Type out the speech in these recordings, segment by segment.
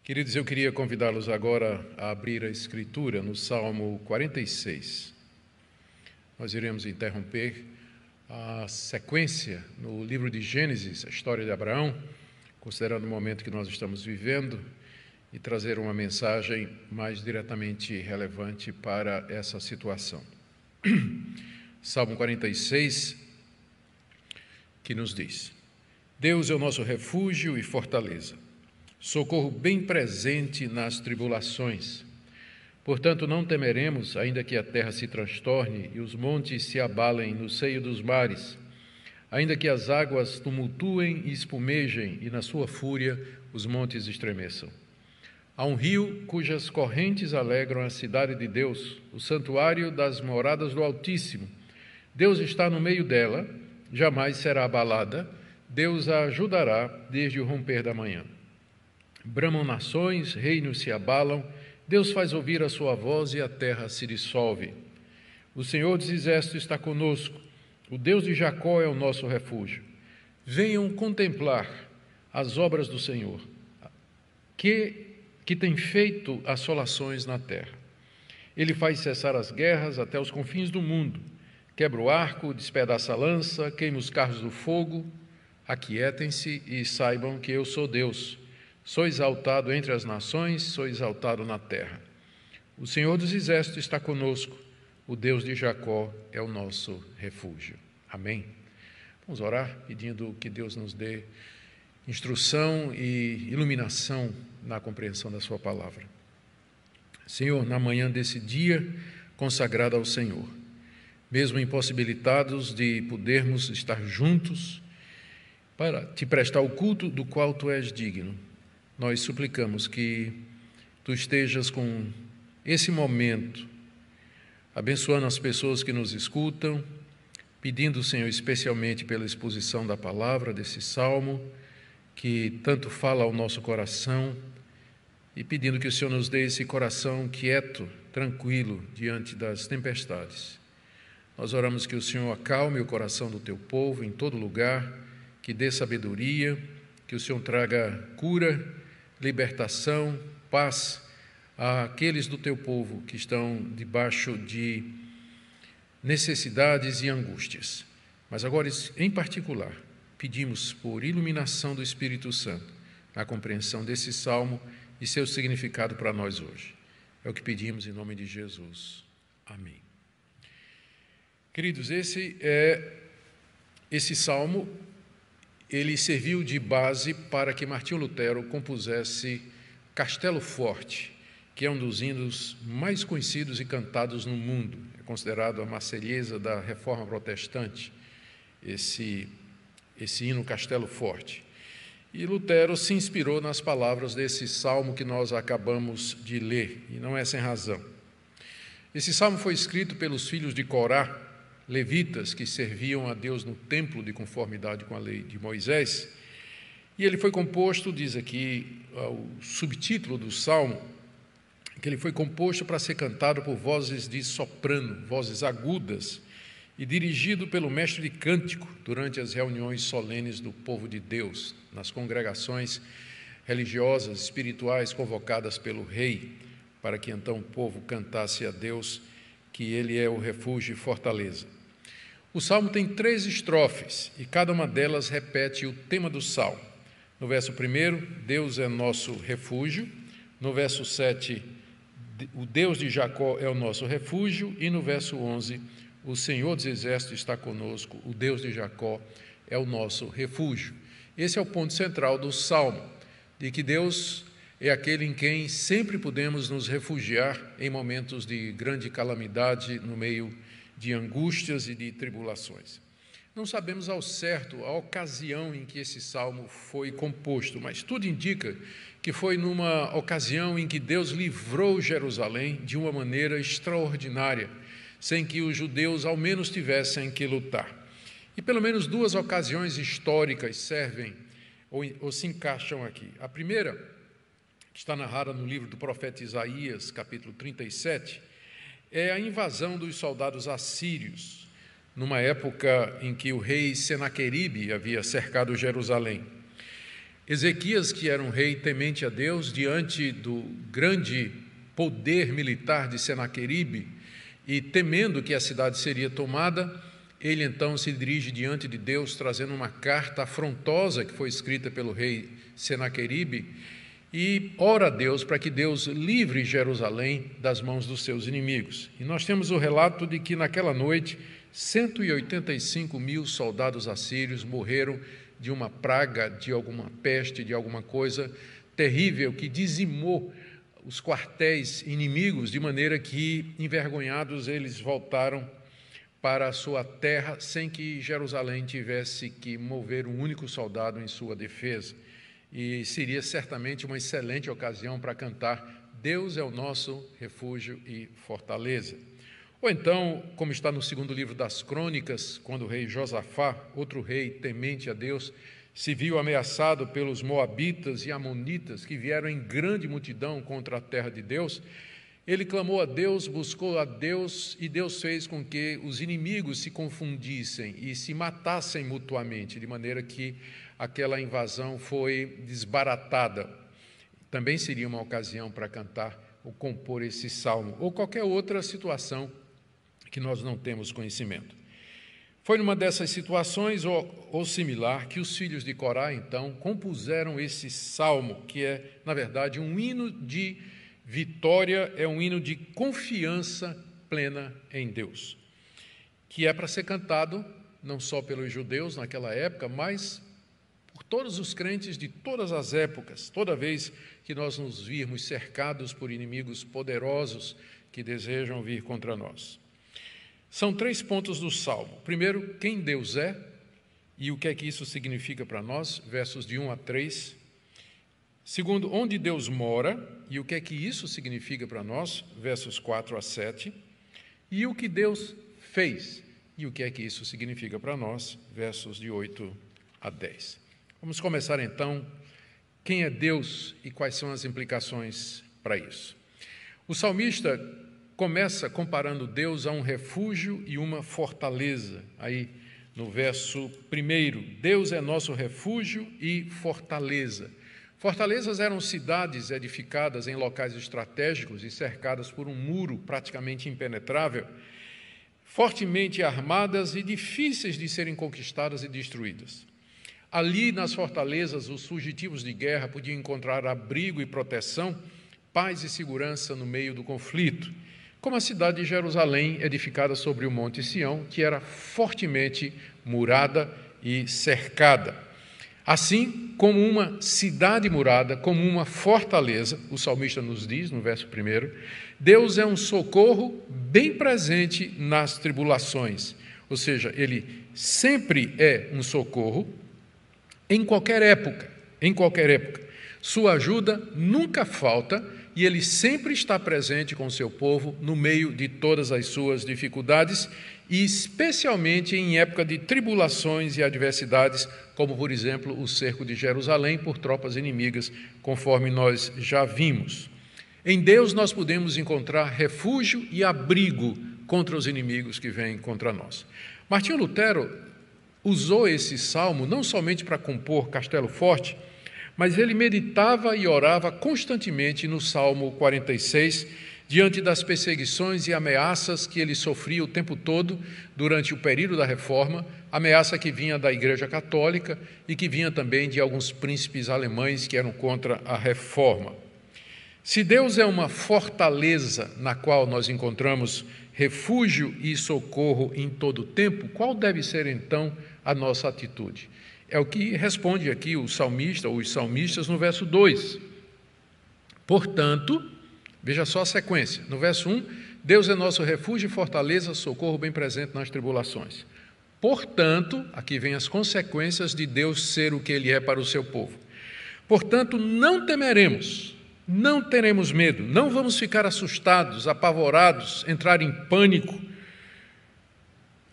Queridos, eu queria convidá-los agora a abrir a Escritura no Salmo 46. Nós iremos interromper a sequência no livro de Gênesis, a história de Abraão, considerando o momento que nós estamos vivendo, e trazer uma mensagem mais diretamente relevante para essa situação. Salmo 46, que nos diz: Deus é o nosso refúgio e fortaleza, socorro bem presente nas tribulações. Portanto, não temeremos, ainda que a terra se transtorne e os montes se abalem no seio dos mares, ainda que as águas tumultuem e espumejem e na sua fúria os montes estremeçam. Há um rio cujas correntes alegram a cidade de Deus, o santuário das moradas do Altíssimo. Deus está no meio dela, jamais será abalada, Deus a ajudará desde o romper da manhã. Bramam nações, reinos se abalam, Deus faz ouvir a sua voz e a terra se dissolve. O Senhor dos Exércitos está conosco, o Deus de Jacó é o nosso refúgio. Venham contemplar as obras do Senhor, que tem feito assolações na terra. Ele faz cessar as guerras até os confins do mundo, quebra o arco, despedaça a lança, queima os carros do fogo. Aquietem-se e saibam que eu sou Deus. Sou exaltado entre as nações, sou exaltado na terra. O Senhor dos Exércitos está conosco, o Deus de Jacó é o nosso refúgio. Amém? Vamos orar pedindo que Deus nos dê instrução e iluminação na compreensão da sua palavra. Senhor, na manhã desse dia consagrado ao Senhor, mesmo impossibilitados de podermos estar juntos para te prestar o culto do qual tu és digno, nós suplicamos que tu estejas com esse momento, abençoando as pessoas que nos escutam, pedindo, Senhor, especialmente pela exposição da palavra, desse salmo, que tanto fala ao nosso coração, e pedindo que o Senhor nos dê esse coração quieto, tranquilo, diante das tempestades. Nós oramos que o Senhor acalme o coração do teu povo em todo lugar, que dê sabedoria, que o Senhor traga cura, libertação, paz àqueles do teu povo que estão debaixo de necessidades e angústias. Mas agora, em particular, pedimos por iluminação do Espírito Santo na compreensão desse salmo e seu significado para nós hoje. É o que pedimos em nome de Jesus. Amém. Queridos, esse salmo, ele serviu de base para que Martinho Lutero compusesse Castelo Forte, que é um dos hinos mais conhecidos e cantados no mundo. É considerado a Marselhesa da Reforma Protestante, esse hino Castelo Forte. E Lutero se inspirou nas palavras desse salmo que nós acabamos de ler, e não é sem razão. Esse salmo foi escrito pelos filhos de Corá, levitas que serviam a Deus no templo de conformidade com a lei de Moisés, e ele foi composto, diz aqui o subtítulo do salmo, que ele foi composto para ser cantado por vozes de soprano, vozes agudas, e dirigido pelo mestre de cântico durante as reuniões solenes do povo de Deus, nas congregações religiosas, espirituais convocadas pelo rei, para que então o povo cantasse a Deus, que ele é o refúgio e fortaleza. O salmo tem 3 estrofes, e cada uma delas repete o tema do salmo. No verso 1, Deus é nosso refúgio. No verso 7, o Deus de Jacó é o nosso refúgio. E no verso 11, o Senhor dos Exércitos está conosco, o Deus de Jacó é o nosso refúgio. Esse é o ponto central do salmo, de que Deus é aquele em quem sempre podemos nos refugiar em momentos de grande calamidade, no meio de angústias e de tribulações. Não sabemos ao certo a ocasião em que esse salmo foi composto, mas tudo indica que foi numa ocasião em que Deus livrou Jerusalém de uma maneira extraordinária, sem que os judeus ao menos tivessem que lutar. E pelo menos 2 ocasiões históricas servem ou se encaixam aqui. A primeira, que está narrada no livro do profeta Isaías, capítulo 37, é a invasão dos soldados assírios, numa época em que o rei Senaqueribe havia cercado Jerusalém. Ezequias, que era um rei temente a Deus, diante do grande poder militar de Senaqueribe e temendo que a cidade seria tomada, ele então se dirige diante de Deus, trazendo uma carta afrontosa que foi escrita pelo rei Senaqueribe e ora a Deus para que Deus livre Jerusalém das mãos dos seus inimigos. E nós temos o relato de que naquela noite 185 mil soldados assírios morreram de uma praga, de alguma peste, de alguma coisa terrível que dizimou os quartéis inimigos, de maneira que, envergonhados, eles voltaram para a sua terra sem que Jerusalém tivesse que mover um único soldado em sua defesa. E seria certamente uma excelente ocasião para cantar Deus é o nosso refúgio e fortaleza. Ou então, como está no segundo livro das Crônicas, quando o rei Josafá, outro rei temente a Deus, se viu ameaçado pelos moabitas e amonitas que vieram em grande multidão contra a terra de Deus, ele clamou a Deus, buscou a Deus e Deus fez com que os inimigos se confundissem e se matassem mutuamente, de maneira que aquela invasão foi desbaratada. Também seria uma ocasião para cantar ou compor esse salmo, ou qualquer outra situação que nós não temos conhecimento. Foi numa dessas situações, ou similar, que os filhos de Corá, então, compuseram esse salmo, que é, na verdade, um hino de vitória, é um hino de confiança plena em Deus, que é para ser cantado não só pelos judeus naquela época, mas por todos os crentes de todas as épocas, toda vez que nós nos virmos cercados por inimigos poderosos que desejam vir contra nós. São 3 pontos do Salmo. Primeiro, quem Deus é e o que é que isso significa para nós, versos de 1 a 3. Segundo, onde Deus mora e o que é que isso significa para nós, versos 4 a 7. E o que Deus fez e o que é que isso significa para nós, versos de 8 a 10. Vamos começar então, quem é Deus e quais são as implicações para isso. O salmista começa comparando Deus a um refúgio e uma fortaleza. Aí, no verso 1, Deus é nosso refúgio e fortaleza. Fortalezas eram cidades edificadas em locais estratégicos e cercadas por um muro praticamente impenetrável, fortemente armadas e difíceis de serem conquistadas e destruídas. Ali, nas fortalezas, os fugitivos de guerra podiam encontrar abrigo e proteção, paz e segurança no meio do conflito, como a cidade de Jerusalém, edificada sobre o Monte Sião, que era fortemente murada e cercada. Assim, como uma cidade murada, como uma fortaleza, o salmista nos diz, no verso 1, Deus é um socorro bem presente nas tribulações, ou seja, Ele sempre é um socorro em qualquer época, Sua ajuda nunca falta e Ele sempre está presente com o seu povo no meio de todas as suas dificuldades e especialmente em época de tribulações e adversidades, como, por exemplo, o cerco de Jerusalém por tropas inimigas, conforme nós já vimos. Em Deus nós podemos encontrar refúgio e abrigo contra os inimigos que vêm contra nós. Martinho Lutero usou esse salmo não somente para compor Castelo Forte, mas ele meditava e orava constantemente no Salmo 46, diante das perseguições e ameaças que ele sofria o tempo todo durante o período da Reforma, ameaça que vinha da Igreja Católica e que vinha também de alguns príncipes alemães que eram contra a Reforma. Se Deus é uma fortaleza na qual nós encontramos refúgio e socorro em todo o tempo, qual deve ser então a nossa atitude? É o que responde aqui o salmista, ou os salmistas, no verso 2. Portanto, veja só a sequência. No verso 1, Deus é nosso refúgio e fortaleza, socorro bem presente nas tribulações. Portanto, aqui vem as consequências de Deus ser o que Ele é para o seu povo. Portanto, não temeremos, não teremos medo, não vamos ficar assustados, apavorados, entrar em pânico,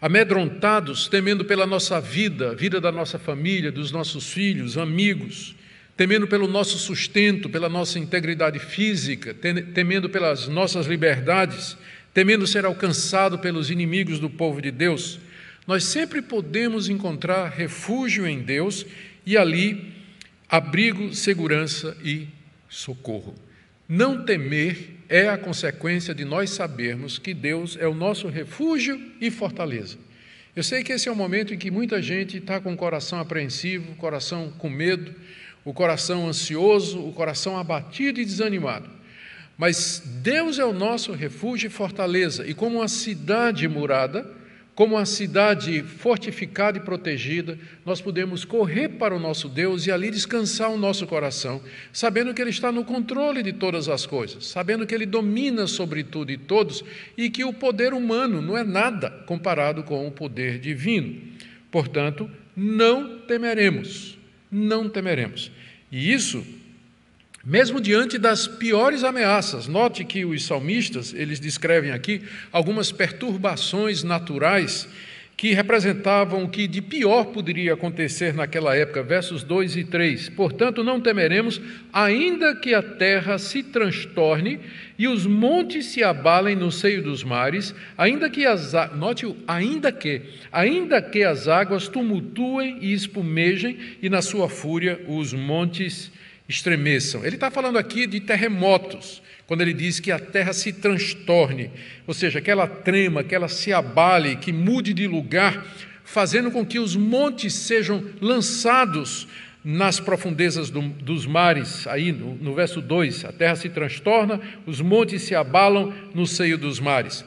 amedrontados, temendo pela nossa vida, a vida da nossa família, dos nossos filhos, amigos, temendo pelo nosso sustento, pela nossa integridade física, temendo pelas nossas liberdades, temendo ser alcançado pelos inimigos do povo de Deus. Nós sempre podemos encontrar refúgio em Deus e ali abrigo, segurança e socorro. Não temer é a consequência de nós sabermos que Deus é o nosso refúgio e fortaleza. Eu sei que esse é um momento em que muita gente está com o coração apreensivo, o coração com medo, o coração ansioso, o coração abatido e desanimado. Mas Deus é o nosso refúgio e fortaleza, e como uma cidade murada, como uma cidade fortificada e protegida, nós podemos correr para o nosso Deus e ali descansar o nosso coração, sabendo que Ele está no controle de todas as coisas, sabendo que Ele domina sobre tudo e todos e que o poder humano não é nada comparado com o poder divino. Portanto, não temeremos, não temeremos. E isso, mesmo diante das piores ameaças. Note que os salmistas, eles descrevem aqui algumas perturbações naturais que representavam o que de pior poderia acontecer naquela época, versos 2 e 3. Portanto, não temeremos, ainda que a terra se transtorne e os montes se abalem no seio dos mares, ainda que as águas tumultuem e espumejem e na sua fúria os montes estremeçam. Ele está falando aqui de terremotos, quando ele diz que a terra se transtorne, ou seja, que ela trema, que ela se abale, que mude de lugar, fazendo com que os montes sejam lançados nas profundezas dos mares. Aí no verso 2, a terra se transtorna, os montes se abalam no seio dos mares.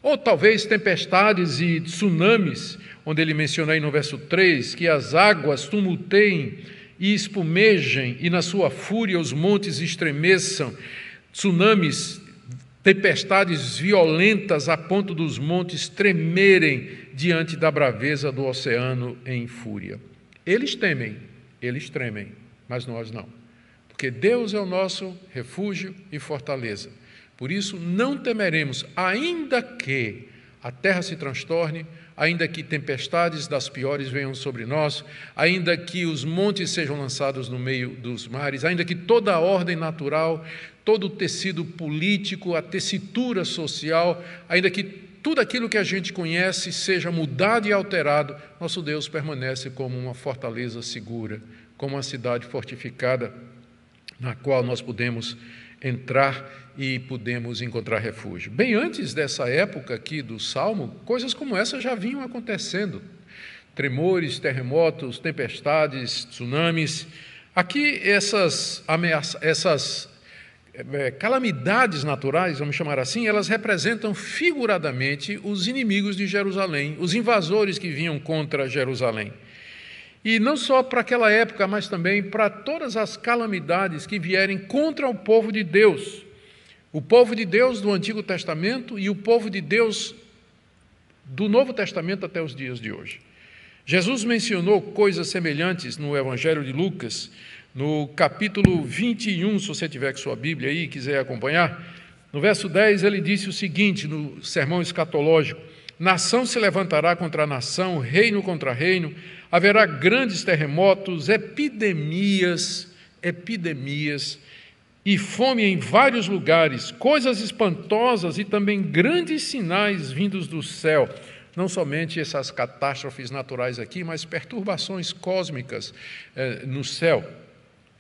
Ou talvez tempestades e tsunamis, onde ele menciona aí no verso 3, que as águas tumulteiem e espumejem, e na sua fúria os montes estremeçam, tsunamis, tempestades violentas a ponto dos montes tremerem diante da braveza do oceano em fúria. Eles tremem, mas nós não, porque Deus é o nosso refúgio e fortaleza. Por isso não temeremos, ainda que a terra se transtorne, ainda que tempestades das piores venham sobre nós, ainda que os montes sejam lançados no meio dos mares, ainda que toda a ordem natural, todo o tecido político, a tessitura social, ainda que tudo aquilo que a gente conhece seja mudado e alterado, nosso Deus permanece como uma fortaleza segura, como uma cidade fortificada, na qual nós podemos entrar e podemos encontrar refúgio. Bem antes dessa época aqui do Salmo, coisas como essa já vinham acontecendo. Tremores, terremotos, tempestades, tsunamis. Aqui essas calamidades naturais, vamos chamar assim, elas representam figuradamente os inimigos de Jerusalém, os invasores que vinham contra Jerusalém. E não só para aquela época, mas também para todas as calamidades que vierem contra o povo de Deus. O povo de Deus do Antigo Testamento e o povo de Deus do Novo Testamento até os dias de hoje. Jesus mencionou coisas semelhantes no Evangelho de Lucas, no capítulo 21, se você tiver com sua Bíblia aí e quiser acompanhar. No verso 10 ele disse o seguinte, no sermão escatológico: nação se levantará contra nação, reino contra reino, haverá grandes terremotos, epidemias e fome em vários lugares, coisas espantosas e também grandes sinais vindos do céu. Não somente essas catástrofes naturais aqui, mas perturbações cósmicas no céu.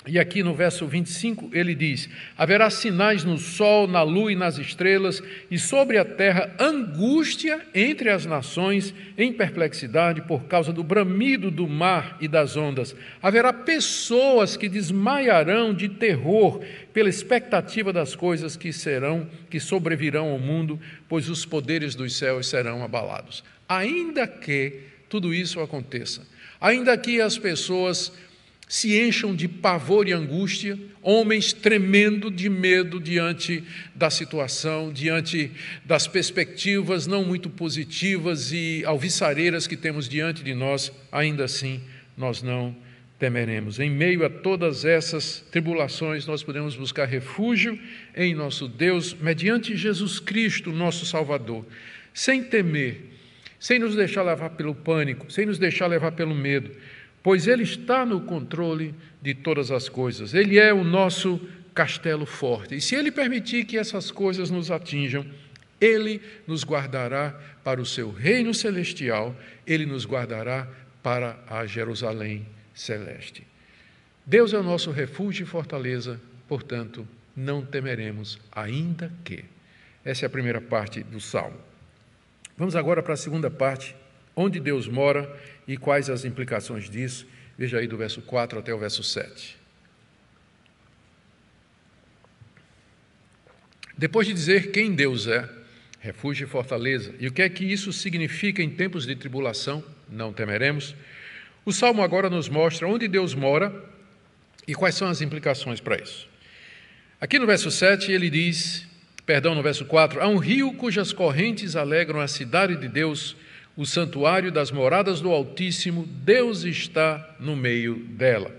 E aqui no verso 25 ele diz: haverá sinais no sol, na lua e nas estrelas, e sobre a terra angústia entre as nações, em perplexidade por causa do bramido do mar e das ondas. Haverá pessoas que desmaiarão de terror pela expectativa das coisas que sobrevirão ao mundo, pois os poderes dos céus serão abalados. Ainda que tudo isso aconteça, ainda que as pessoas se encham de pavor e angústia, homens tremendo de medo diante da situação, diante das perspectivas não muito positivas e alviçareiras que temos diante de nós, ainda assim nós não temeremos. Em meio a todas essas tribulações, nós podemos buscar refúgio em nosso Deus, mediante Jesus Cristo, nosso Salvador, sem temer, sem nos deixar levar pelo pânico, sem nos deixar levar pelo medo, pois Ele está no controle de todas as coisas. Ele é o nosso castelo forte. E se Ele permitir que essas coisas nos atinjam, Ele nos guardará para o seu reino celestial, Ele nos guardará para a Jerusalém celeste. Deus é o nosso refúgio e fortaleza, portanto, não temeremos, ainda que. Essa é a primeira parte do Salmo. Vamos agora para a segunda parte, onde Deus mora e quais as implicações disso. Veja aí do verso 4 até o verso 7. Depois de dizer quem Deus é, refúgio e fortaleza, e o que é que isso significa em tempos de tribulação, não temeremos, o Salmo agora nos mostra onde Deus mora e quais são as implicações para isso. Aqui no verso 7 ele diz, no verso 4, há um rio cujas correntes alegram a cidade de Deus, o santuário das moradas do Altíssimo, Deus está no meio dela.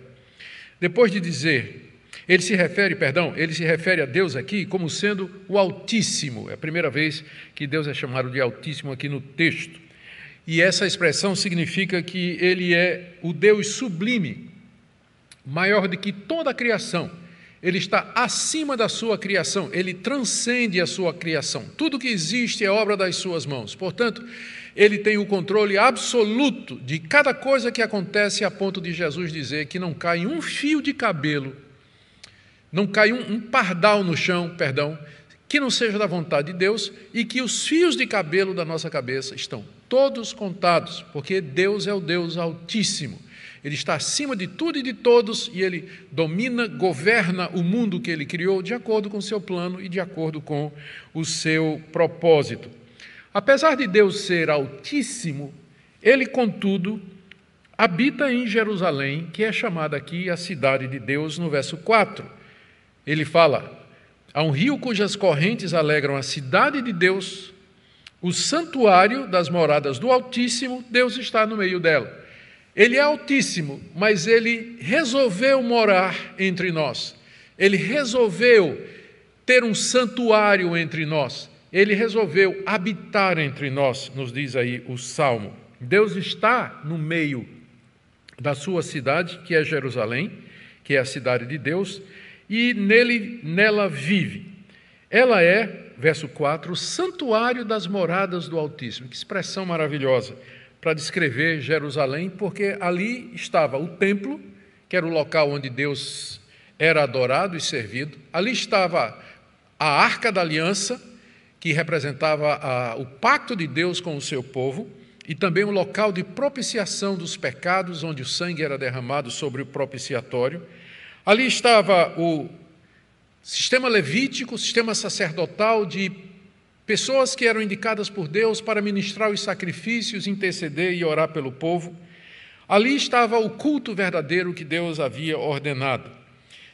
Depois de dizer, ele se refere a Deus aqui como sendo o Altíssimo. É a primeira vez que Deus é chamado de Altíssimo aqui no texto. E essa expressão significa que ele é o Deus sublime, maior do que toda a criação. Ele está acima da sua criação, ele transcende a sua criação. Tudo que existe é obra das suas mãos. Portanto, ele tem o controle absoluto de cada coisa que acontece, a ponto de Jesus dizer que não cai um fio de cabelo, não cai um pardal no chão, que não seja da vontade de Deus, e que os fios de cabelo da nossa cabeça estão todos contados, porque Deus é o Deus Altíssimo. Ele está acima de tudo e de todos, e ele domina, governa o mundo que ele criou de acordo com o seu plano e de acordo com o seu propósito. Apesar de Deus ser Altíssimo, ele, contudo, habita em Jerusalém, que é chamada aqui a cidade de Deus, no verso 4. Ele fala, há um rio cujas correntes alegram a cidade de Deus, o santuário das moradas do Altíssimo, Deus está no meio dela. Ele é Altíssimo, mas ele resolveu morar entre nós. Ele resolveu ter um santuário entre nós. Ele resolveu habitar entre nós, nos diz aí o Salmo. Deus está no meio da sua cidade, que é Jerusalém, que é a cidade de Deus, e nela vive. Ela é, verso 4, o santuário das moradas do Altíssimo. Que expressão maravilhosa para descrever Jerusalém, porque ali estava o templo, que era o local onde Deus era adorado e servido. Ali estava a Arca da Aliança, que representava o pacto de Deus com o seu povo, e também um local de propiciação dos pecados, onde o sangue era derramado sobre o propiciatório. Ali estava o sistema levítico, o sistema sacerdotal de pessoas que eram indicadas por Deus para ministrar os sacrifícios, interceder e orar pelo povo. Ali estava o culto verdadeiro que Deus havia ordenado.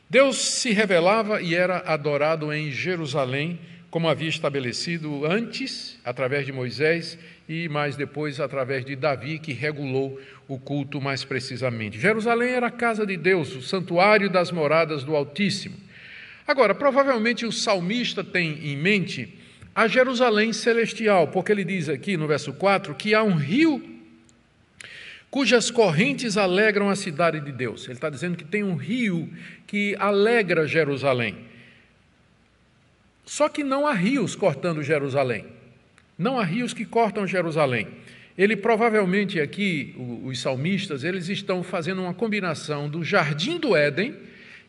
Deus se revelava e era adorado em Jerusalém, como havia estabelecido antes, através de Moisés, e mais depois através de Davi, que regulou o culto mais precisamente. Jerusalém era a casa de Deus, o santuário das moradas do Altíssimo. Agora, provavelmente o salmista tem em mente a Jerusalém celestial, porque ele diz aqui no verso 4 que há um rio cujas correntes alegram a cidade de Deus. Ele está dizendo que tem um rio que alegra Jerusalém. Só que não há rios cortando Jerusalém. Não há rios que cortam Jerusalém. Ele provavelmente aqui, os salmistas, eles estão fazendo uma combinação do Jardim do Éden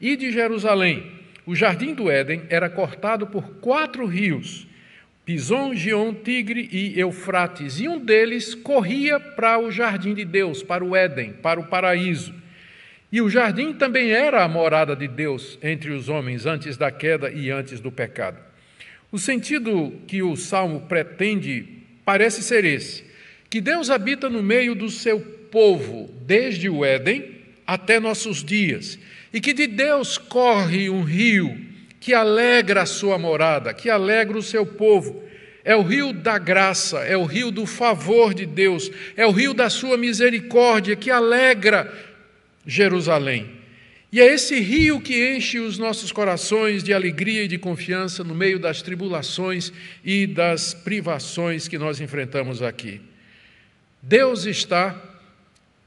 e de Jerusalém. O Jardim do Éden era cortado por 4 rios, Pison, Gion, Tigre e Eufrates, e um deles corria para o Jardim de Deus, para o Éden, para o paraíso. E o jardim também era a morada de Deus entre os homens antes da queda e antes do pecado. O sentido que o Salmo pretende parece ser esse, que Deus habita no meio do seu povo, desde o Éden até nossos dias, e que de Deus corre um rio que alegra a sua morada, que alegra o seu povo. É o rio da graça, é o rio do favor de Deus, é o rio da sua misericórdia que alegra Jerusalém. E é esse rio que enche os nossos corações de alegria e de confiança no meio das tribulações e das privações que nós enfrentamos aqui. Deus está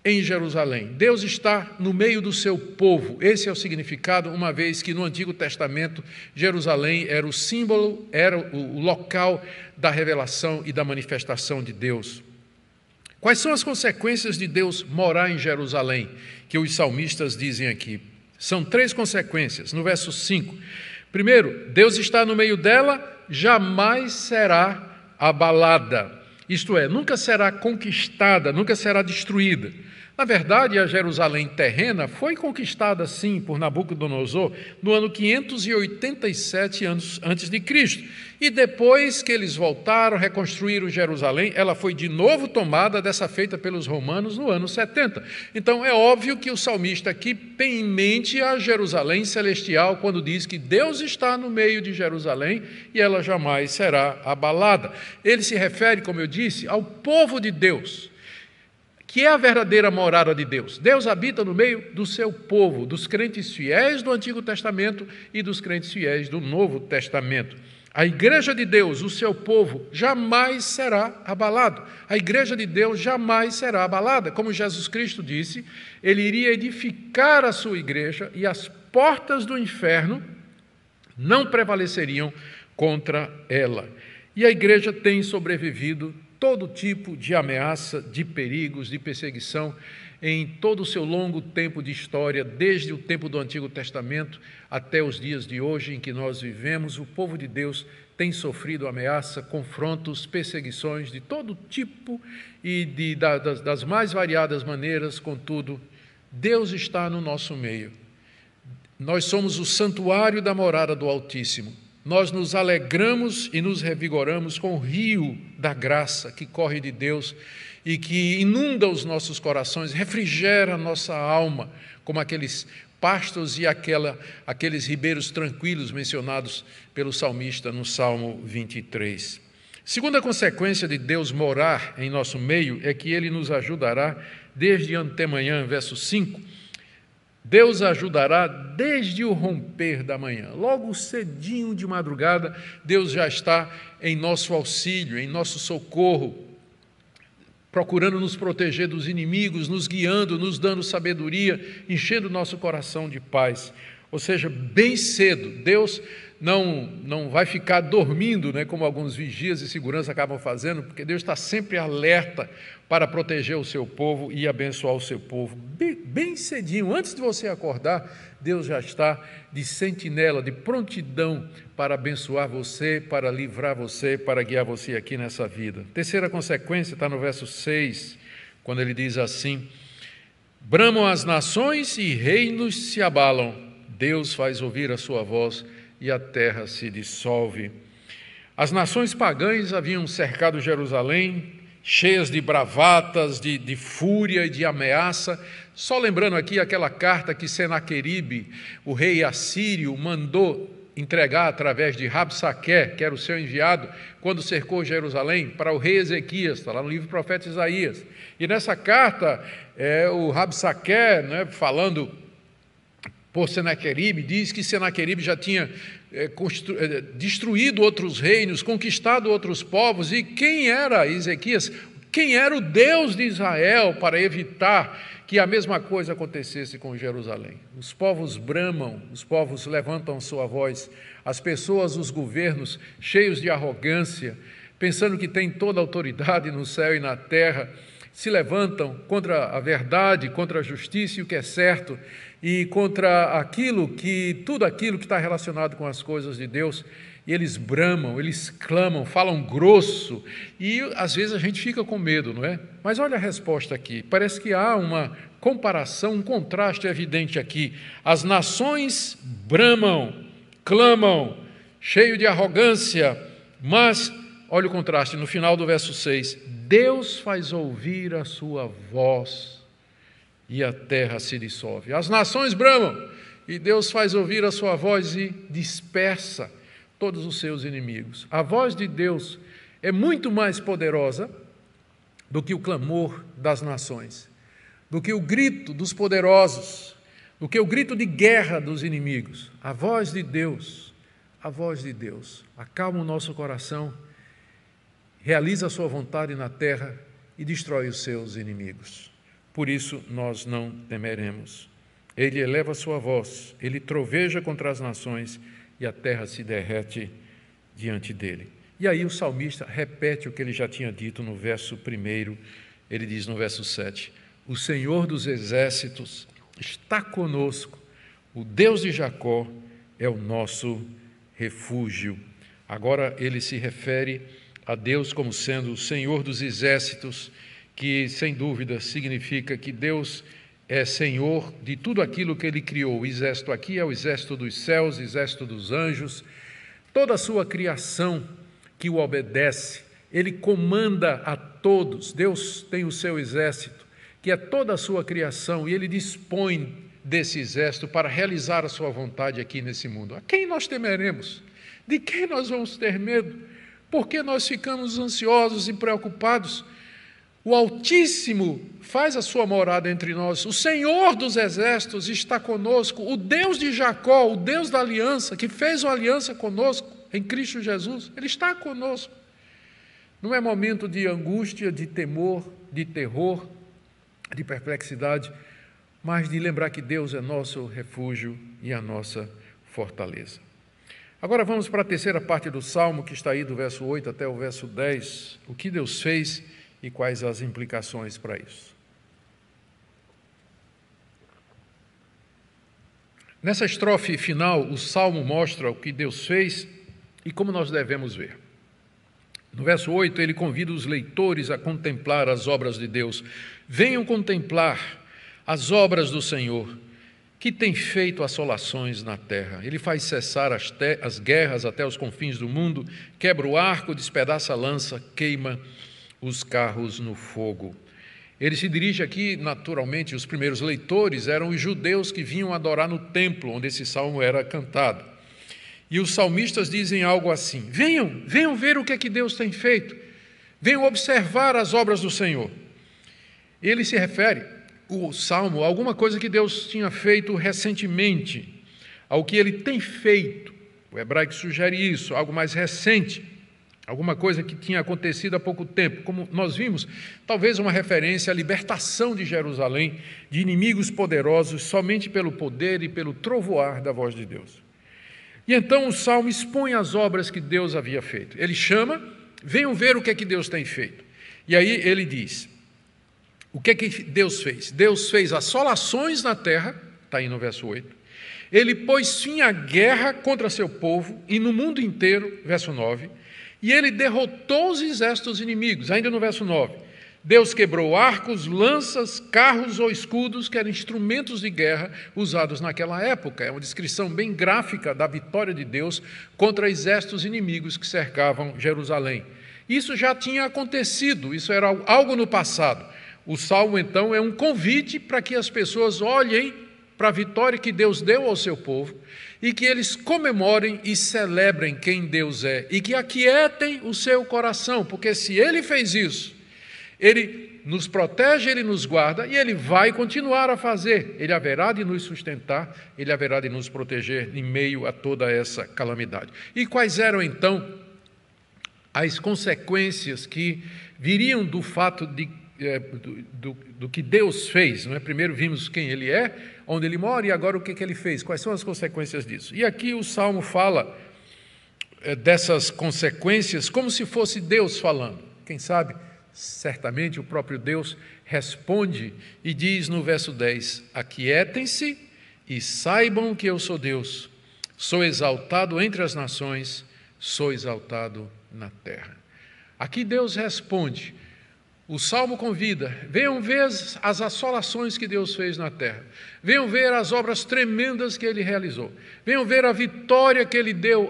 em Jerusalém. Deus está no meio do seu povo. Esse é o significado, uma vez que no Antigo Testamento Jerusalém era o símbolo, era o local da revelação e da manifestação de Deus. Quais são as consequências de Deus morar em Jerusalém, que os salmistas dizem aqui? São 3 consequências. No verso 5, primeiro, Deus está no meio dela, jamais será abalada. Isto é, nunca será conquistada, nunca será destruída. Na verdade, a Jerusalém terrena foi conquistada, sim, por Nabucodonosor no ano 587 antes de Cristo. E depois que eles voltaram, reconstruíram Jerusalém, ela foi de novo tomada, dessa feita pelos romanos, no ano 70. Então, é óbvio que o salmista aqui tem em mente a Jerusalém celestial, quando diz que Deus está no meio de Jerusalém e ela jamais será abalada. Ele se refere, como eu disse, ao povo de Deus, que é a verdadeira morada de Deus. Deus habita no meio do seu povo, dos crentes fiéis do Antigo Testamento e dos crentes fiéis do Novo Testamento. A igreja de Deus, o seu povo, jamais será abalado. A igreja de Deus jamais será abalada. Como Jesus Cristo disse, ele iria edificar a sua igreja e as portas do inferno não prevaleceriam contra ela. E a igreja tem sobrevivido todo tipo de ameaça, de perigos, de perseguição em todo o seu longo tempo de história, desde o tempo do Antigo Testamento até os dias de hoje em que nós vivemos. O povo de Deus tem sofrido ameaça, confrontos, perseguições de todo tipo e das mais variadas maneiras. Contudo, Deus está no nosso meio. Nós somos o santuário da morada do Altíssimo. Nós nos alegramos e nos revigoramos com o rio da graça que corre de Deus e que inunda os nossos corações, refrigera a nossa alma, como aqueles pastos e aqueles ribeiros tranquilos mencionados pelo salmista no Salmo 23. Segunda consequência de Deus morar em nosso meio é que Ele nos ajudará desde antemanhã, verso 5, Deus ajudará desde o romper da manhã. Logo cedinho de madrugada, Deus já está em nosso auxílio, em nosso socorro, procurando nos proteger dos inimigos, nos guiando, nos dando sabedoria, enchendo nosso coração de paz. Ou seja, bem cedo, Deus não vai ficar dormindo, né, como alguns vigias de segurança acabam fazendo, porque Deus está sempre alerta para proteger o seu povo e abençoar o seu povo. Bem cedinho, antes de você acordar, Deus já está de sentinela, de prontidão para abençoar você, para livrar você, para guiar você aqui nessa vida. Terceira consequência está no verso 6, quando ele diz assim: bramam as nações e reinos se abalam, Deus faz ouvir a sua voz e a terra se dissolve. As nações pagãs haviam cercado Jerusalém, cheias de bravatas, de fúria e de ameaça. Só lembrando aqui aquela carta que Senaqueribe, o rei assírio, mandou entregar através de Rabsaque, que era o seu enviado, quando cercou Jerusalém, para o rei Ezequias, está lá no livro do profeta Isaías. E nessa carta, o Rabsaque, né, falando por Senaqueribe, diz que Senaqueribe já tinha destruído outros reinos, conquistado outros povos. E quem era Ezequias? Quem era o Deus de Israel para evitar que a mesma coisa acontecesse com Jerusalém? Os povos bramam, os povos levantam sua voz, as pessoas, os governos, cheios de arrogância, pensando que têm toda a autoridade no céu e na terra, se levantam contra a verdade, contra a justiça e o que é certo, e contra tudo aquilo que está relacionado com as coisas de Deus. E eles bramam, eles clamam, falam grosso, e às vezes a gente fica com medo, não é? Mas olha a resposta aqui, parece que há uma comparação, um contraste evidente aqui. As nações bramam, clamam, cheio de arrogância, mas, olha o contraste, no final do verso 6, Deus faz ouvir a sua voz e a terra se dissolve. As nações bramam, e Deus faz ouvir a sua voz e dispersa todos os seus inimigos. A voz de Deus é muito mais poderosa do que o clamor das nações, do que o grito dos poderosos, do que o grito de guerra dos inimigos. A voz de Deus acalma o nosso coração, realiza a sua vontade na terra e destrói os seus inimigos. Por isso nós não temeremos. Ele eleva a sua voz, ele troveja contra as nações e a terra se derrete diante dele. E aí o salmista repete o que ele já tinha dito no verso 1, ele diz no verso 7, o Senhor dos exércitos está conosco, O Deus de Jacó é o nosso refúgio. Agora ele se refere a Deus como sendo o Senhor dos exércitos, que sem dúvida significa que Deus é Senhor de tudo aquilo que Ele criou. O exército aqui é o exército dos céus, o exército dos anjos, toda a sua criação que o obedece. Ele comanda a todos. Deus tem o seu exército, que é toda a sua criação, e Ele dispõe desse exército para realizar a sua vontade aqui nesse mundo. A quem nós temeremos? De quem nós vamos ter medo? Por que nós ficamos ansiosos e preocupados? O Altíssimo faz a sua morada entre nós. O Senhor dos exércitos está conosco. O Deus de Jacó, o Deus da aliança, que fez uma aliança conosco em Cristo Jesus, Ele está conosco. Não é momento de angústia, de temor, de terror, de perplexidade, mas de lembrar que Deus é nosso refúgio e a nossa fortaleza. Agora vamos para a terceira parte do Salmo, que está aí do verso 8 até o verso 10. O que Deus fez e quais as implicações para isso. Nessa estrofe final, o Salmo mostra o que Deus fez e como nós devemos ver. No verso 8, ele convida os leitores a contemplar as obras de Deus. Venham contemplar as obras do Senhor, que tem feito assolações na terra. Ele faz cessar as guerras até os confins do mundo, quebra o arco, despedaça a lança, queima os carros no fogo. Ele se dirige aqui, naturalmente, os primeiros leitores eram os judeus que vinham adorar no templo, onde esse salmo era cantado. E os salmistas dizem algo assim: venham ver o que é que Deus tem feito, venham observar as obras do Senhor. Ele se refere, o salmo, a alguma coisa que Deus tinha feito recentemente, ao que Ele tem feito. O hebraico sugere isso, algo mais recente, alguma coisa que tinha acontecido há pouco tempo. Como nós vimos, talvez uma referência à libertação de Jerusalém de inimigos poderosos somente pelo poder e pelo trovoar da voz de Deus. E então o Salmo expõe as obras que Deus havia feito. Ele chama, venham ver o que é que Deus tem feito. E aí ele diz, o que é que Deus fez? Deus fez assolações na terra, está aí no verso 8. Ele pôs fim à guerra contra seu povo e no mundo inteiro, verso 9. E ele derrotou os exércitos inimigos, ainda no verso 9. Deus quebrou arcos, lanças, carros ou escudos, que eram instrumentos de guerra usados naquela época. É uma descrição bem gráfica da vitória de Deus contra exércitos inimigos que cercavam Jerusalém. Isso já tinha acontecido, isso era algo no passado. O Salmo, então, é um convite para que as pessoas olhem para a vitória que Deus deu ao seu povo e que eles comemorem e celebrem quem Deus é e que aquietem o seu coração, porque se Ele fez isso, Ele nos protege, Ele nos guarda e Ele vai continuar a fazer. Ele haverá de nos sustentar, Ele haverá de nos proteger em meio a toda essa calamidade. E quais eram, então, as consequências que viriam do fato do que Deus fez, não é? Primeiro vimos quem Ele é, onde Ele mora, e agora o que Ele fez, quais são as consequências disso. E aqui o Salmo fala dessas consequências como se fosse Deus falando. Quem sabe, certamente o próprio Deus responde e diz no verso 10, aquietem-se e saibam que eu sou Deus, sou exaltado entre as nações, sou exaltado na terra. Aqui Deus responde. O Salmo convida, venham ver as assolações que Deus fez na terra, venham ver as obras tremendas que Ele realizou, venham ver a vitória que Ele deu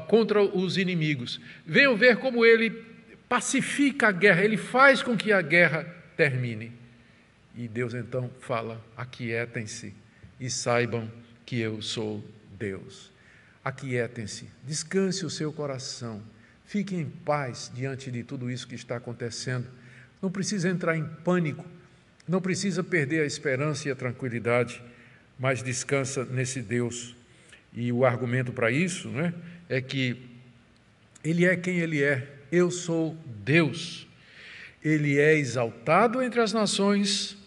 contra os inimigos, venham ver como Ele pacifica a guerra, Ele faz com que a guerra termine. E Deus então fala, aquietem-se e saibam que eu sou Deus. Aquietem-se, descanse o seu coração. Fique em paz diante de tudo isso que está acontecendo. Não precisa entrar em pânico, não precisa perder a esperança e a tranquilidade, mas descansa nesse Deus. E o argumento para isso, né, é que Ele é quem Ele é. Eu sou Deus. Ele é exaltado entre as nações,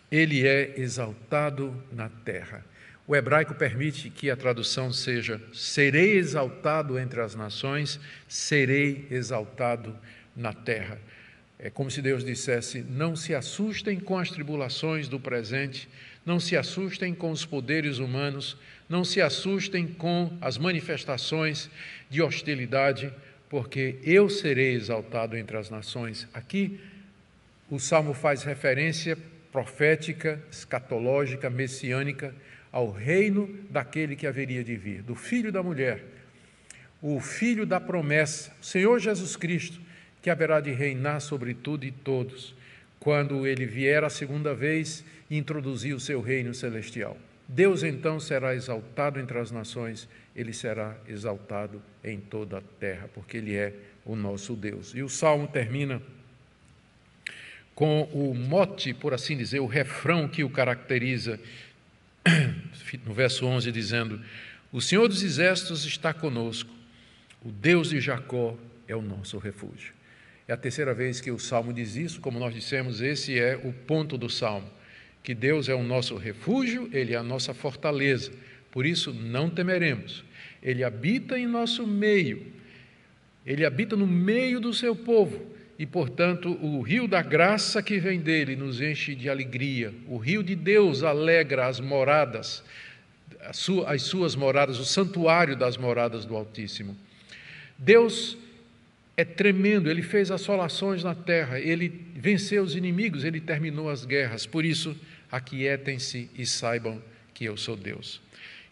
Ele é exaltado na terra. O hebraico permite que a tradução seja, serei exaltado entre as nações, serei exaltado na terra. É como se Deus dissesse, não se assustem com as tribulações do presente, não se assustem com os poderes humanos, não se assustem com as manifestações de hostilidade, porque eu serei exaltado entre as nações. Aqui, o Salmo faz referência profética, escatológica, messiânica, ao reino daquele que haveria de vir, do Filho da mulher, o Filho da promessa, o Senhor Jesus Cristo, que haverá de reinar sobre tudo e todos, quando ele vier a segunda vez e introduzir o seu reino celestial. Deus então será exaltado entre as nações, ele será exaltado em toda a terra, porque ele é o nosso Deus. E o Salmo termina com o mote, por assim dizer, o refrão que o caracteriza, no verso 11, dizendo: o Senhor dos Exércitos está conosco, o Deus de Jacó é o nosso refúgio. É a terceira vez que o Salmo diz isso. Como nós dissemos, esse é o ponto do Salmo, que Deus é o nosso refúgio, ele é a nossa fortaleza, por isso não temeremos. Ele habita em nosso meio, ele habita no meio do seu povo, e, portanto, o rio da graça que vem dele nos enche de alegria. O rio de Deus alegra as moradas, as suas moradas, o santuário das moradas do Altíssimo. Deus é tremendo, ele fez assolações na terra, ele venceu os inimigos, ele terminou as guerras. Por isso, aquietem-se e saibam que eu sou Deus.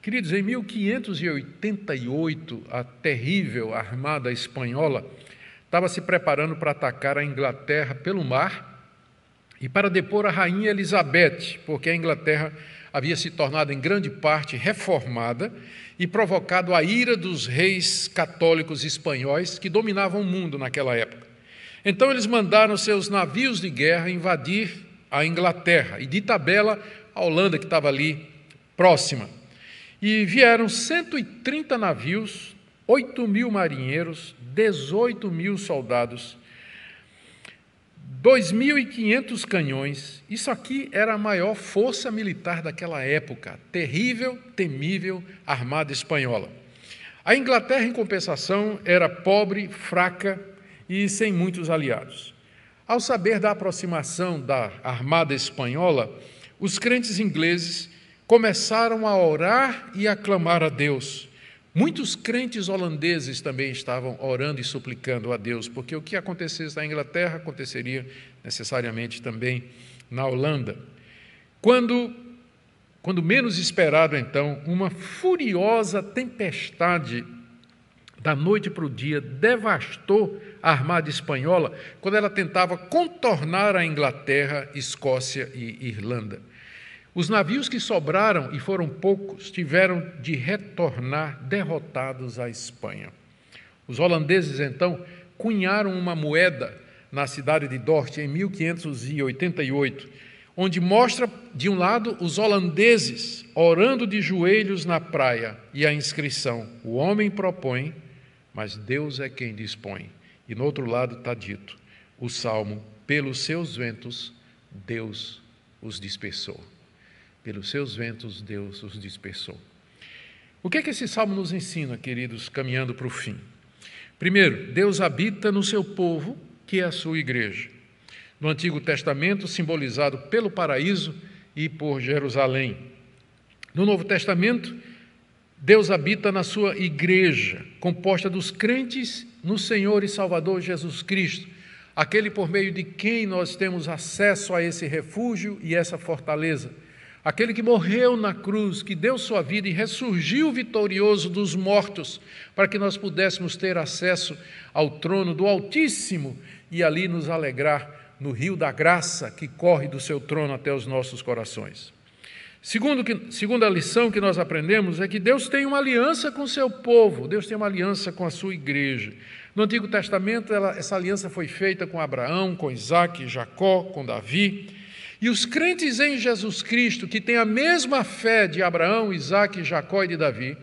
Queridos, em 1588, a terrível armada espanhola estava se preparando para atacar a Inglaterra pelo mar e para depor a rainha Elizabeth, porque a Inglaterra havia se tornado em grande parte reformada e provocado a ira dos reis católicos espanhóis que dominavam o mundo naquela época. Então eles mandaram seus navios de guerra invadir a Inglaterra e, de tabela, a Holanda, que estava ali próxima. E vieram 130 navios, 8.000 marinheiros, 18.000 soldados, 2.500 canhões. Isso aqui era a maior força militar daquela época, terrível, temível armada espanhola. A Inglaterra, em compensação, era pobre, fraca e sem muitos aliados. Ao saber da aproximação da armada espanhola, os crentes ingleses começaram a orar e a clamar a Deus. Muitos crentes holandeses também estavam orando e suplicando a Deus, porque o que acontecesse na Inglaterra aconteceria necessariamente também na Holanda. Quando menos esperado, então, uma furiosa tempestade da noite para o dia devastou a armada espanhola quando ela tentava contornar a Inglaterra, Escócia e Irlanda. Os navios que sobraram, e foram poucos, tiveram de retornar derrotados à Espanha. Os holandeses, então, cunharam uma moeda na cidade de Dort, em 1588, onde mostra, de um lado, os holandeses orando de joelhos na praia, e a inscrição: o homem propõe, mas Deus é quem dispõe. E no outro lado está dito o salmo: pelos seus ventos Deus os dispersou. Pelos seus ventos Deus os dispersou. O que é que esse salmo nos ensina, queridos, caminhando para o fim? Primeiro, Deus habita no seu povo, que é a sua igreja. No Antigo Testamento, simbolizado pelo paraíso e por Jerusalém. No Novo Testamento, Deus habita na sua igreja, composta dos crentes no Senhor e Salvador Jesus Cristo, aquele por meio de quem nós temos acesso a esse refúgio e essa fortaleza. Aquele que morreu na cruz, que deu sua vida e ressurgiu vitorioso dos mortos, para que nós pudéssemos ter acesso ao trono do Altíssimo e ali nos alegrar no rio da graça que corre do seu trono até os nossos corações. Segunda lição que nós aprendemos é que Deus tem uma aliança com o seu povo, Deus tem uma aliança com a sua igreja. No Antigo Testamento, essa aliança foi feita com Abraão, com Isaac, Jacó, com Davi. E os crentes em Jesus Cristo, que têm a mesma fé de Abraão, Isaac, Jacó e de Davi,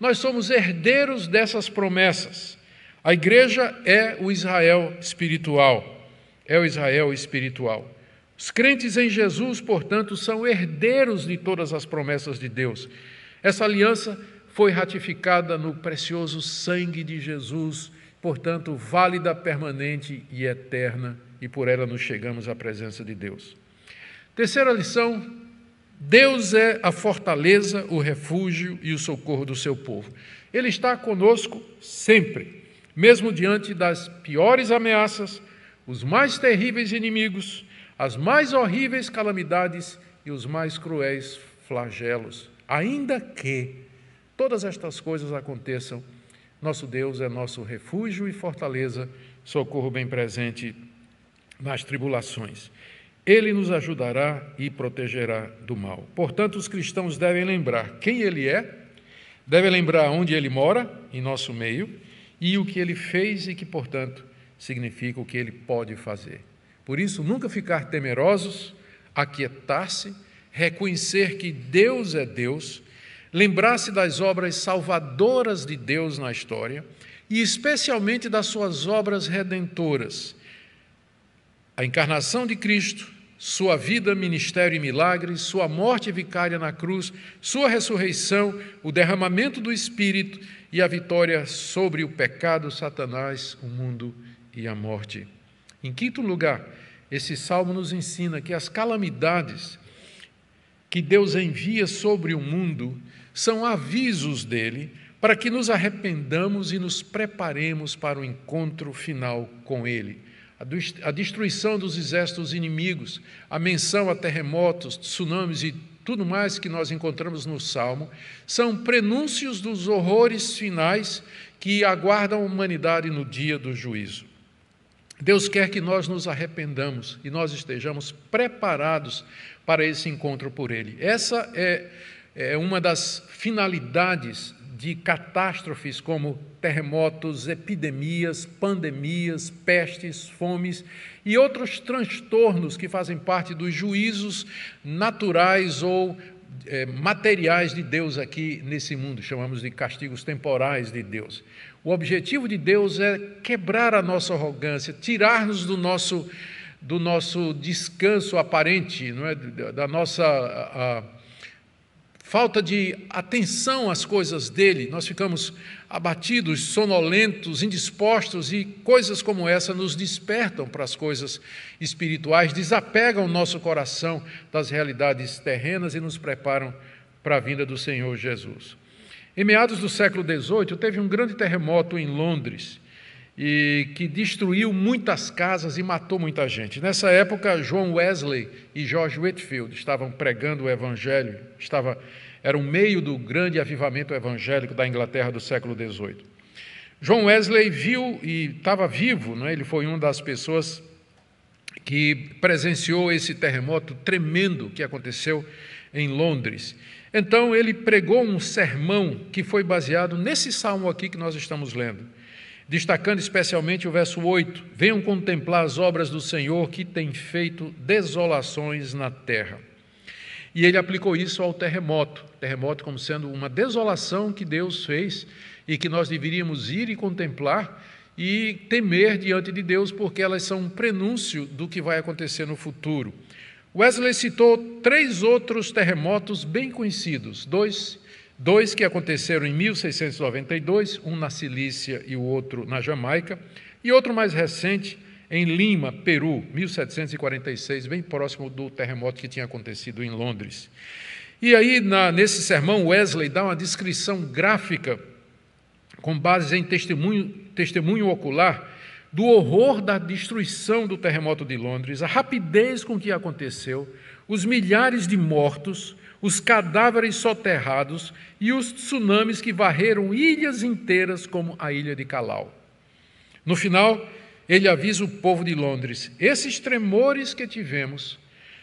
nós somos herdeiros dessas promessas. A igreja é o Israel espiritual. É o Israel espiritual. Os crentes em Jesus, portanto, são herdeiros de todas as promessas de Deus. Essa aliança foi ratificada no precioso sangue de Jesus, portanto, válida, permanente e eterna, e por ela nos chegamos à presença de Deus. Terceira lição Deus é a fortaleza, o refúgio e o socorro do seu povo. Ele está conosco sempre, mesmo diante das piores ameaças, os mais terríveis inimigos, as mais horríveis calamidades e os mais cruéis flagelos. Ainda que todas estas coisas aconteçam, nosso Deus é nosso refúgio e fortaleza, socorro bem presente nas tribulações. Ele nos ajudará e protegerá do mal. Portanto, os cristãos devem lembrar quem Ele é, devem lembrar onde Ele mora, em nosso meio, e o que Ele fez e que, portanto, significa o que Ele pode fazer. Por isso, nunca ficar temerosos, aquietar-se, reconhecer que Deus é Deus, lembrar-se das obras salvadoras de Deus na história e especialmente das suas obras redentoras. A encarnação de Cristo, sua vida, ministério e milagres, sua morte vicária na cruz, sua ressurreição, o derramamento do Espírito e a vitória sobre o pecado, Satanás, o mundo e a morte. Em quinto lugar, esse salmo nos ensina que as calamidades que Deus envia sobre o mundo são avisos dele para que nos arrependamos e nos preparemos para o encontro final com ele. A destruição dos exércitos inimigos, a menção a terremotos, tsunamis e tudo mais que nós encontramos no Salmo, são prenúncios dos horrores finais que aguardam a humanidade no dia do juízo. Deus quer que nós nos arrependamos e nós estejamos preparados para esse encontro por Ele. Essa é uma das finalidades de catástrofes como terremotos, epidemias, pandemias, pestes, fomes e outros transtornos que fazem parte dos juízos naturais ou materiais de Deus aqui nesse mundo, chamamos de castigos temporais de Deus. O objetivo de Deus é quebrar a nossa arrogância, tirar-nos do nosso descanso aparente, não é? Da nossa falta de atenção às coisas dele. Nós ficamos abatidos, sonolentos, indispostos, e coisas como essa nos despertam para as coisas espirituais, desapegam o nosso coração das realidades terrenas e nos preparam para a vinda do Senhor Jesus. Em meados do século XVIII, teve um grande terremoto em Londres, e que destruiu muitas casas e matou muita gente. Nessa época, John Wesley e George Whitefield estavam pregando o Evangelho, era o meio do grande avivamento evangélico da Inglaterra do século XVIII. John Wesley viu e estava vivo, não é? Ele foi uma das pessoas que presenciou esse terremoto tremendo que aconteceu em Londres. Então, ele pregou um sermão que foi baseado nesse salmo aqui que nós estamos lendo, destacando especialmente o verso 8, venham contemplar as obras do Senhor que tem feito desolações na terra. E ele aplicou isso ao terremoto como sendo uma desolação que Deus fez e que nós deveríamos ir e contemplar e temer diante de Deus, porque elas são um prenúncio do que vai acontecer no futuro. Wesley citou 3 outros terremotos bem conhecidos, dois que aconteceram em 1692, um na Cilícia e o outro na Jamaica, e outro mais recente em Lima, Peru, 1746, bem próximo do terremoto que tinha acontecido em Londres. E aí, nesse sermão, Wesley dá uma descrição gráfica, com base em testemunho ocular, do horror da destruição do terremoto de Londres, a rapidez com que aconteceu, os milhares de mortos, os cadáveres soterrados e os tsunamis que varreram ilhas inteiras como a ilha de Calau. No final, ele avisa o povo de Londres, esses tremores que tivemos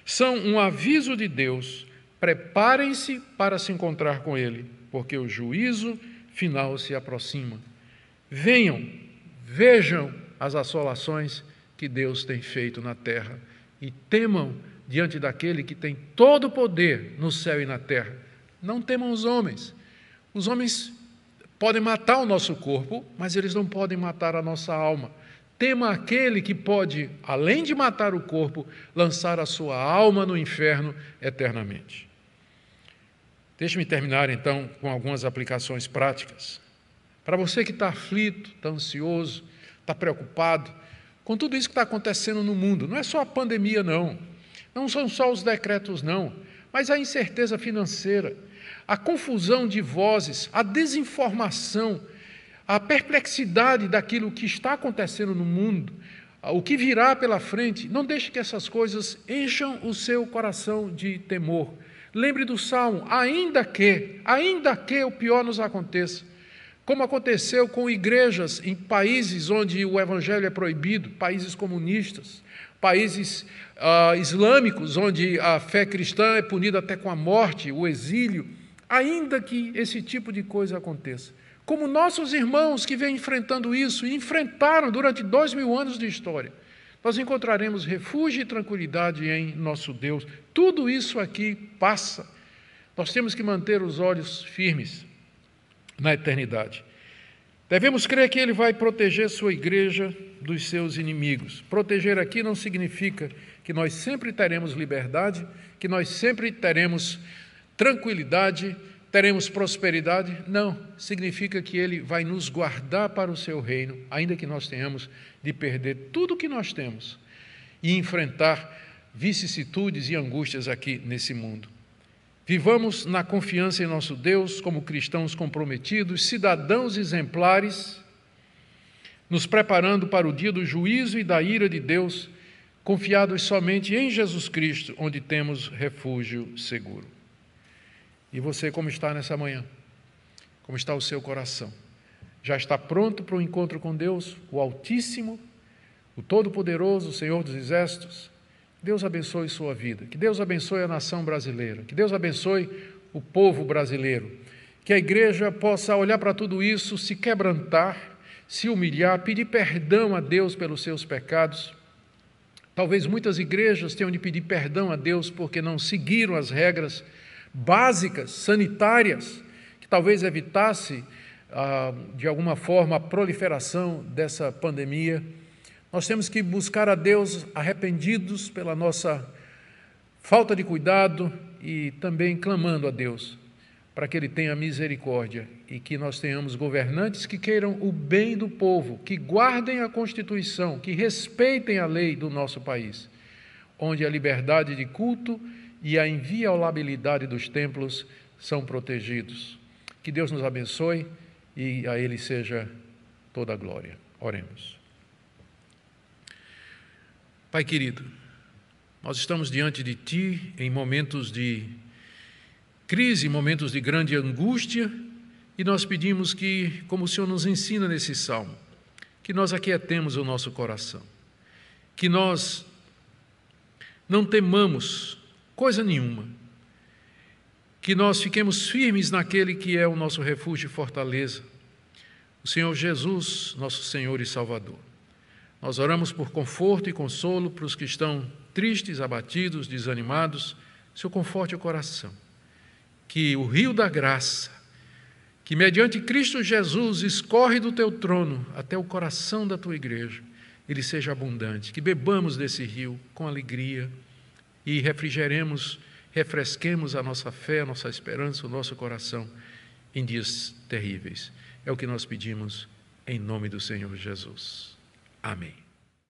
são um aviso de Deus, preparem-se para se encontrar com Ele, porque o juízo final se aproxima. Venham, vejam as assolações que Deus tem feito na terra e temam diante daquele que tem todo o poder no céu e na terra. Não temam os homens. Os homens podem matar o nosso corpo, mas eles não podem matar a nossa alma. Tema aquele que pode, além de matar o corpo, lançar a sua alma no inferno eternamente. Deixe-me terminar, então, com algumas aplicações práticas. Para você que está aflito, está ansioso, está preocupado com tudo isso que está acontecendo no mundo, não é só a pandemia, não. Não são só os decretos, não. mas a incerteza financeira, a confusão de vozes, a desinformação, a perplexidade daquilo que está acontecendo no mundo, o que virá pela frente, não deixe que essas coisas encham o seu coração de temor. Lembre do Salmo, ainda que o pior nos aconteça, como aconteceu com igrejas em países onde o evangelho é proibido, países comunistas, países islâmicos, onde a fé cristã é punida até com a morte, o exílio, ainda que esse tipo de coisa aconteça. Como nossos irmãos que vêm enfrentando isso e enfrentaram durante 2000 anos de história, nós encontraremos refúgio e tranquilidade em nosso Deus. Tudo isso aqui passa. Nós temos que manter os olhos firmes na eternidade. Devemos crer que Ele vai proteger sua igreja dos seus inimigos. Proteger aqui não significa que nós sempre teremos liberdade, que nós sempre teremos tranquilidade, teremos prosperidade. Não, significa que Ele vai nos guardar para o seu reino, ainda que nós tenhamos de perder tudo o que nós temos e enfrentar vicissitudes e angústias aqui nesse mundo. Vivamos na confiança em nosso Deus, como cristãos comprometidos, cidadãos exemplares, nos preparando para o dia do juízo e da ira de Deus, confiados somente em Jesus Cristo, onde temos refúgio seguro. E você, como está nessa manhã? Como está o seu coração? Já está pronto para o encontro com Deus, o Altíssimo, o Todo-Poderoso, o Senhor dos Exércitos? Deus abençoe sua vida, que Deus abençoe a nação brasileira, que Deus abençoe o povo brasileiro, que a igreja possa olhar para tudo isso, se quebrantar, se humilhar, pedir perdão a Deus pelos seus pecados. Talvez muitas igrejas tenham de pedir perdão a Deus porque não seguiram as regras básicas, sanitárias, que talvez evitasse, de alguma forma, a proliferação dessa pandemia. Nós temos que buscar a Deus arrependidos pela nossa falta de cuidado e também clamando a Deus para que Ele tenha misericórdia e que nós tenhamos governantes que queiram o bem do povo, que guardem a Constituição, que respeitem a lei do nosso país, onde a liberdade de culto e a inviolabilidade dos templos são protegidos. Que Deus nos abençoe e a Ele seja toda a glória. Oremos. Pai querido, nós estamos diante de Ti em momentos de crise, momentos de grande angústia, e nós pedimos que, como o Senhor nos ensina nesse salmo, que nós aquietemos o nosso coração, que nós não temamos coisa nenhuma, que nós fiquemos firmes naquele que é o nosso refúgio e fortaleza, o Senhor Jesus, nosso Senhor e Salvador. Nós oramos por conforto e consolo para os que estão tristes, abatidos, desanimados. Senhor, conforte o coração. Que o rio da graça, que mediante Cristo Jesus escorre do teu trono até o coração da tua igreja, ele seja abundante. Que bebamos desse rio com alegria e refresquemos a nossa fé, a nossa esperança, o nosso coração em dias terríveis. É o que nós pedimos em nome do Senhor Jesus. Amém.